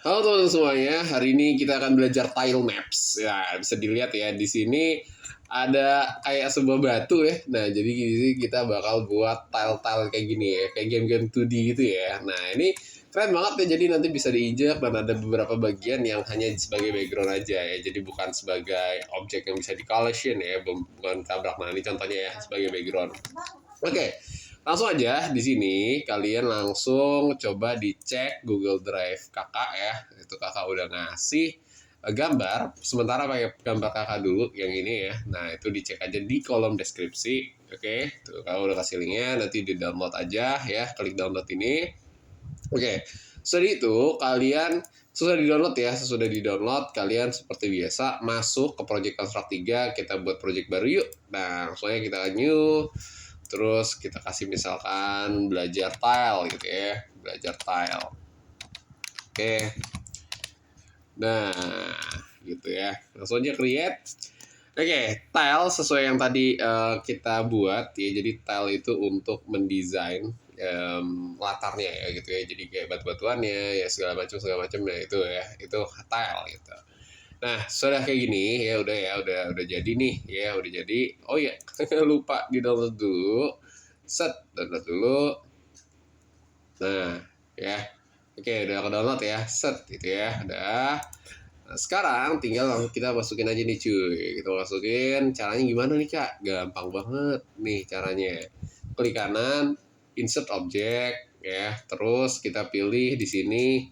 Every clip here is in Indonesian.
Halo teman-teman semuanya, hari ini kita akan belajar tile maps. Ya, bisa dilihat ya di sini ada kayak sebuah batu ya. Nah, jadi di sini kita bakal buat tile-tile kayak gini ya, kayak game-game 2D gitu ya. Nah, ini keren banget ya. Jadi nanti bisa diinjak dan ada beberapa bagian yang hanya sebagai background aja ya. Jadi bukan sebagai objek yang bisa di collision ya, bukan tabrak. Nah, ini contohnya ya sebagai background. Oke, langsung aja di sini kalian langsung coba dicek Google Drive kakak ya. Itu kakak udah ngasih gambar. Sementara pakai gambar kakak dulu yang ini ya. Nah itu dicek aja di kolom deskripsi. Oke, tuh kalau udah kasih linknya nanti di download aja ya. Klik download ini. Oke, setelah itu kalian sesudah di download kalian seperti biasa masuk ke project Construct 3, kita buat project baru yuk. Nah langsung aja kita new. Terus kita kasih misalkan belajar tile gitu ya, belajar tile. Oke. Nah, gitu ya. Langsung aja create. Oke, tile sesuai yang tadi kita buat ya. Jadi tile itu untuk mendesain latarnya ya gitu ya. Jadi kayak batu-batuannya ya segala macam ya itu ya. Itu tile gitu. Nah, sudah kayak gini udah jadi nih ya, udah jadi. Oh ya, lupa di download dulu. Download dulu. Nah, ya. Oke, udah ke download ya. Gitu ya. Udah. Nah, sekarang tinggal kita masukin aja nih cuy. Kita masukin. Caranya gimana nih, Kak? Gampang banget nih caranya. Klik kanan, insert object ya. Terus kita pilih di sini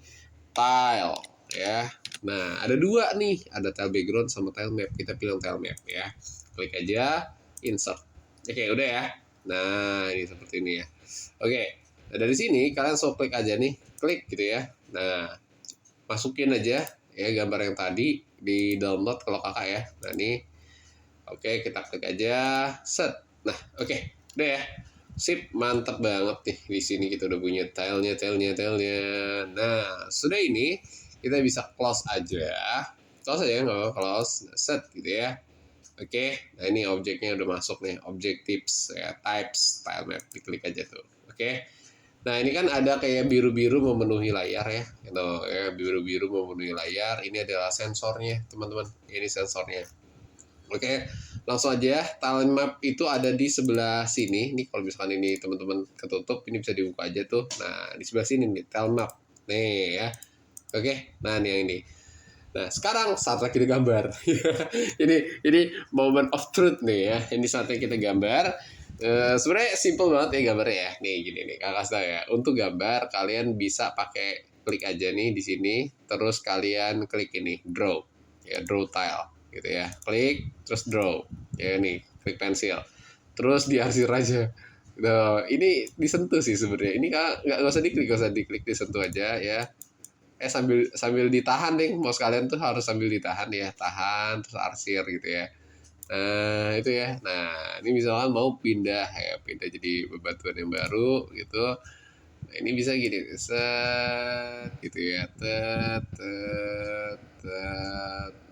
tile ya. Nah, ada dua nih, ada tile background sama tile map. Kita pilih tile map ya. Klik aja, insert. Oke, udah ya. Nah, ini seperti ini ya. Oke, nah dari sini kalian langsung klik aja nih, klik gitu ya. Nah, masukin aja ya gambar yang tadi di download kalau kakak ya. Nah ini, oke kita klik aja, set. Nah oke, udah ya. Sip, mantap banget nih. Di sini kita udah punya tilenya. Nah, sudah ini kita bisa close aja. Close aja nggak apa close. Nah, set gitu ya. Oke, nah ini objeknya udah masuk nih, objek tips ya, types, tile map, diklik aja tuh. Oke. Nah, ini kan ada kayak biru-biru memenuhi layar ya. Gitu, ya, biru-biru memenuhi layar. Ini adalah sensornya, teman-teman. Ini sensornya. Oke, langsung aja. Tile map itu ada di sebelah sini. Nih kalau misalkan ini teman-teman ketutup, ini bisa dibuka aja tuh. Nah, di sebelah sini nih tile map. Nih ya. Oke, nah ini yang ini. Nah, sekarang saatnya kita gambar. ini moment of truth nih ya. Ini saatnya kita gambar. Sebenarnya simple banget ya gambarnya ya. Nih gini nih, kakak saya. Untuk gambar kalian bisa pakai klik aja nih di sini, terus kalian klik ini draw. Ya, draw tile gitu ya. Klik terus draw. Ya nih, klik pensil. Terus diarsir aja. Nah, ini disentuh sih sebenarnya. Ini nggak usah diklik, disentuh aja ya. Sambil ditahan deh, mau sekalian tuh harus sambil ditahan ya, tahan terus arsir gitu ya. Nah itu ya. Nah ini misalkan mau pindah ya, pindah jadi bebatuan yang baru gitu. Nah ini bisa gini, set gitu ya,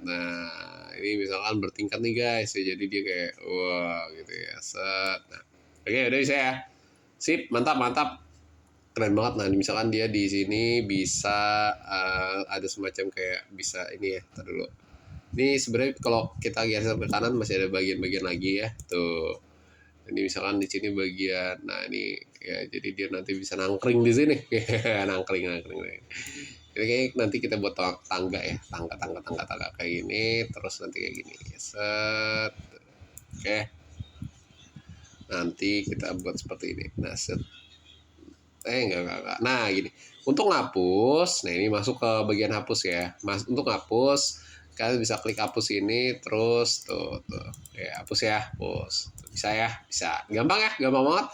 Nah ini misalkan bertingkat nih guys ya, jadi dia kayak wah gitu ya, set. Nah oke udah bisa ya, sip, mantap. Keren banget. Nah misalkan dia di sini bisa ada semacam kayak bisa ini ya, ntar dulu. Ini sebenarnya kalau kita geser ke kanan masih ada bagian-bagian lagi ya tuh. Ini misalkan di sini bagian, nah ini ya jadi dia nanti bisa nangkring di sini. nangkring ini kayak nanti kita buat tangga ya, tangga kayak gini, terus nanti kayak gini set. Oke, nanti kita buat seperti ini. Nah set, enggak. Nah gini, untuk ngapus, nah ini masuk ke bagian hapus ya. Untuk ngapus kalian bisa klik hapus ini, terus tuh ya, hapus ya, hapus. Bisa ya, bisa. Gampang ya, gampang banget.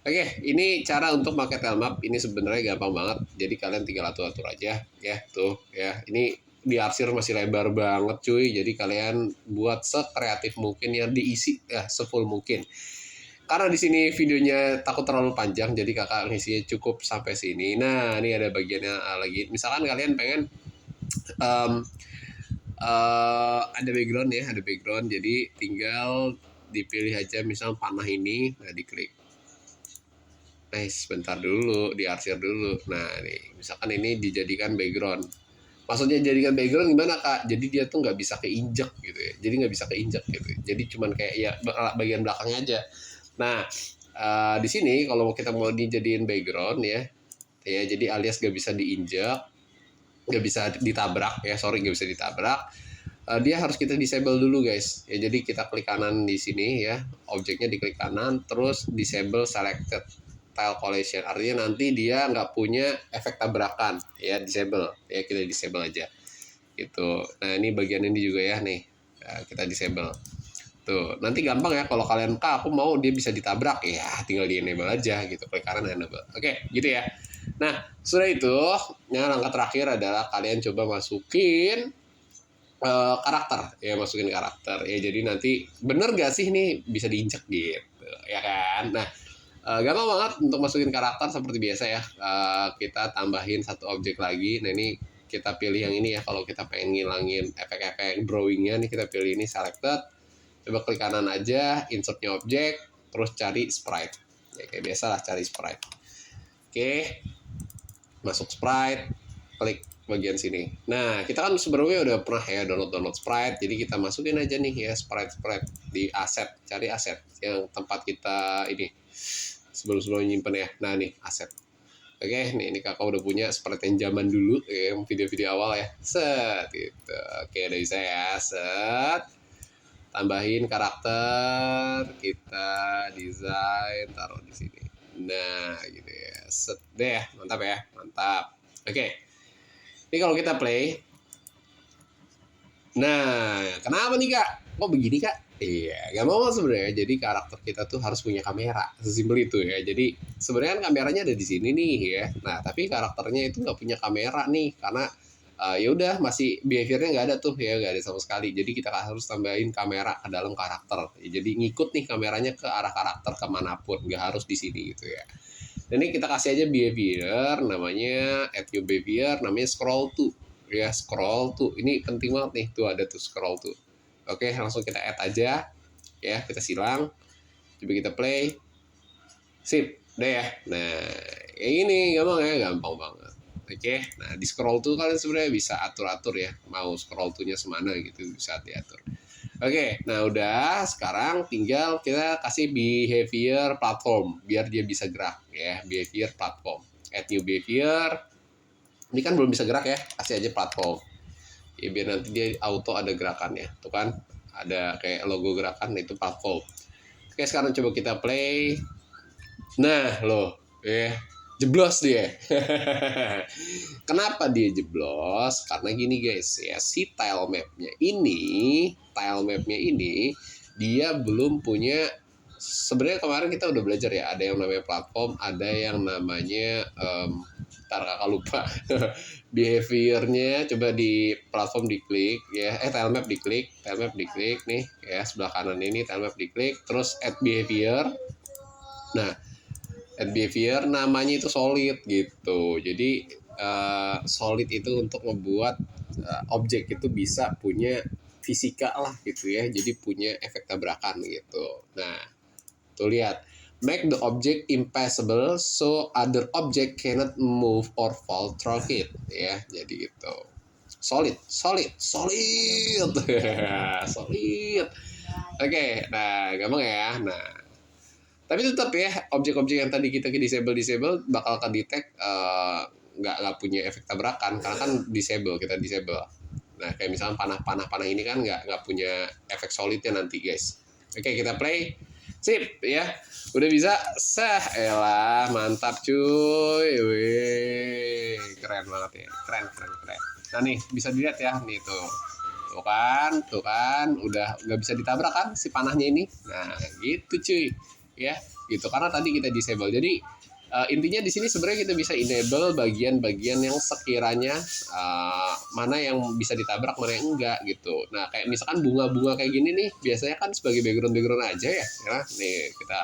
Oke, ini cara untuk pakai tile map. Ini sebenarnya gampang banget. Jadi kalian tinggal atur aja ya, tuh ya. Ini di arsir masih lebar banget cuy. Jadi kalian buat sekreatif mungkin ya, diisi ya sefull mungkin. Karena di sini videonya takut terlalu panjang, jadi kakak ngisinya cukup sampai sini. Nah, ini ada bagiannya lagi. Misalkan kalian pengen ada background ya, ada background. Jadi tinggal dipilih aja, misal panah ini, nah diklik. Nice, bentar dulu, diarsir dulu. Nah, nih, misalkan ini dijadikan background. Maksudnya jadikan background gimana Kak? Jadi dia tuh nggak bisa keinjek gitu ya. Jadi nggak bisa keinjek gitu. Jadi cuman kayak ya bagian belakangnya aja. Nah, di sini kalau kita mau dijadiin background ya jadi alias nggak bisa diinjek, nggak bisa ditabrak ya, sorry nggak bisa ditabrak. Dia harus kita disable dulu guys. Ya jadi kita klik kanan di sini ya, objeknya diklik kanan, terus disable selected tile collision. Artinya nanti dia nggak punya efek tabrakan ya, disable ya, kita disable aja gitu. Nah ini bagian ini juga ya nih, kita disable tuh. Nanti gampang ya kalau kalian aku mau dia bisa ditabrak ya, tinggal di enable aja gitu, klik kanan enable. Oke gitu ya. Nah sudah itu, nah langkah terakhir adalah kalian coba masukin karakter ya, masukin karakter ya. Jadi nanti bener gak sih nih bisa diinjek gitu ya kan. Nah gampang banget untuk masukin karakter seperti biasa ya. Kita tambahin satu objek lagi. Nah ini kita pilih yang ini ya, kalau kita pengen ngilangin efek-efek drawingnya nih, kita pilih ini selected, coba klik kanan aja, insertnya objek, terus cari sprite ya, kayak biasa lah cari sprite. Oke, masuk sprite, klik bagian sini. Nah kita kan sebelumnya udah pernah ya download sprite, jadi kita masukin aja nih ya sprite di aset, cari aset yang tempat kita ini sebelum nyimpen ya. Nah nih aset. Oke, ini kakak udah punya sprite yang zaman dulu ya, video-video awal ya. Set gitu. Oke, udah bisa ya. Set. Tambahin karakter, kita desain, taruh di sini. Nah, gitu ya. Set deh, mantap ya. Mantap. Oke. Ini kalau kita play. Nah, kenapa nih Kak? Kok begini Kak? Iya, gak mau sebenarnya. Jadi karakter kita tuh harus punya kamera, sesimpel itu ya. Jadi sebenarnya kan kameranya ada di sini nih ya. Nah, tapi karakternya itu nggak punya kamera nih, karena ya udah masih behaviornya nggak ada tuh ya, nggak ada sama sekali. Jadi kita harus tambahin kamera ke dalam karakter. Ya, jadi ngikut nih kameranya ke arah karakter kemanapun, nggak harus di sini gitu ya. Dan ini kita kasih aja behavior, namanya add new behavior, namanya scroll to ya, scroll to. Ini penting banget nih, tuh ada tuh scroll to. Oke, langsung kita add aja ya, kita silang, coba kita play, sip deh ya. Nah kayak gini gampang ya, gampang banget. Oke, nah di scroll to kalian sebenarnya bisa atur-atur ya, mau scroll to nya semana gitu bisa diatur. Oke, nah udah, sekarang tinggal kita kasih behavior platform biar dia bisa gerak ya, behavior platform, add new behavior. Ini kan belum bisa gerak ya, kasih aja platform ya, biar nanti dia auto ada gerakannya. Tuh kan ada kayak logo gerakan, itu platform. Oke, sekarang coba kita play. Nah loh jeblos dia. Kenapa dia jeblos? Karena gini guys ya, si tile mapnya ini dia belum punya. Sebenarnya kemarin kita udah belajar ya, ada yang namanya platform, ada yang namanya ntar kakak lupa. Behaviornya coba di platform diklik ya, tile map diklik nih ya, sebelah kanan ini tile map diklik, terus add behavior. Nah add behavior namanya itu solid gitu. Jadi solid itu untuk membuat objek itu bisa punya fisika lah gitu ya, jadi punya efek tabrakan gitu. Nah tuh lihat, make the object impassable so other object cannot move or fall through it ya, jadi gitu. Solid solid. Oke, nah gampang ya. Nah tapi tetap ya, objek-objek yang tadi kita ke disable bakal ke detect nggak punya efek tabrakan karena kan disable, kita disable. Nah kayak misalnya panah ini kan nggak punya efek solidnya nanti guys. Oke, kita play. Sip ya, udah bisa. Elah mantap cuy. Wih, keren banget ya, keren. Nah nih bisa dilihat ya, nih tuh kan udah nggak bisa ditabrak kan si panahnya ini. Nah gitu cuy ya, gitu karena tadi kita disable. Jadi intinya di sini sebenarnya kita bisa enable bagian-bagian yang sekiranya mana yang bisa ditabrak, mana yang enggak gitu. Nah kayak misalkan bunga-bunga kayak gini nih, biasanya kan sebagai background aja ya. Nih kita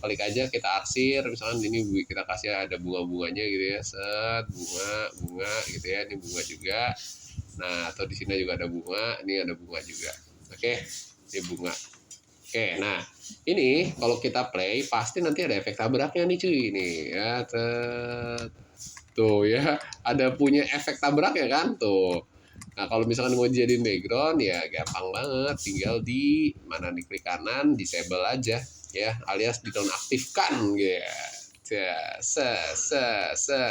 klik aja, kita arsir, misalkan ini kita kasih ada bunga-bunganya gitu ya, set bunga gitu ya, ini bunga juga. Nah atau di sini juga ada bunga, ini ada bunga juga. Oke, ini bunga. Oke, nah ini kalau kita play pasti nanti ada efek tabraknya nih cuy, nih ya. Tuh ya, ada punya efek tabrak ya kan tuh. Nah kalau misalkan mau jadiin background ya gampang banget, tinggal di mana nih klik kanan, disable aja ya, alias dinonaktifkan ya. Se se se.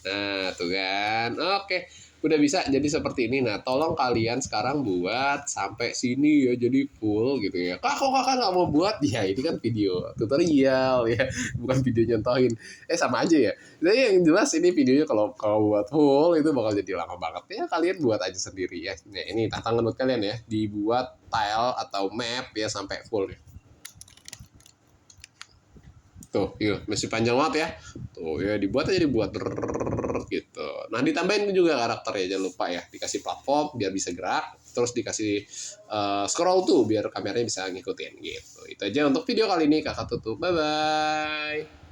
Nah, tuh kan. Oke, udah bisa jadi seperti ini. Nah, tolong kalian sekarang buat sampai sini ya, jadi full gitu ya. Kok kakak nggak mau buat? Ya, ini kan video tutorial ya, bukan video nyontohin. Sama aja ya. Jadi yang jelas ini videonya kalau kalau buat full itu bakal jadi lama banget ya. Kalian buat aja sendiri ya. Nah, ini tantangan buat kalian ya, dibuat tile atau map ya sampai full ya. Tuh, yuk, masih panjang banget ya. Tuh, ya dibuat aja dibuat gitu. Nah, ditambahin juga karakternya, jangan lupa ya. Dikasih platform biar bisa gerak, terus dikasih scroll tuh biar kameranya bisa ngikutin gitu. Itu aja untuk video kali ini, kakak tutup. Bye bye.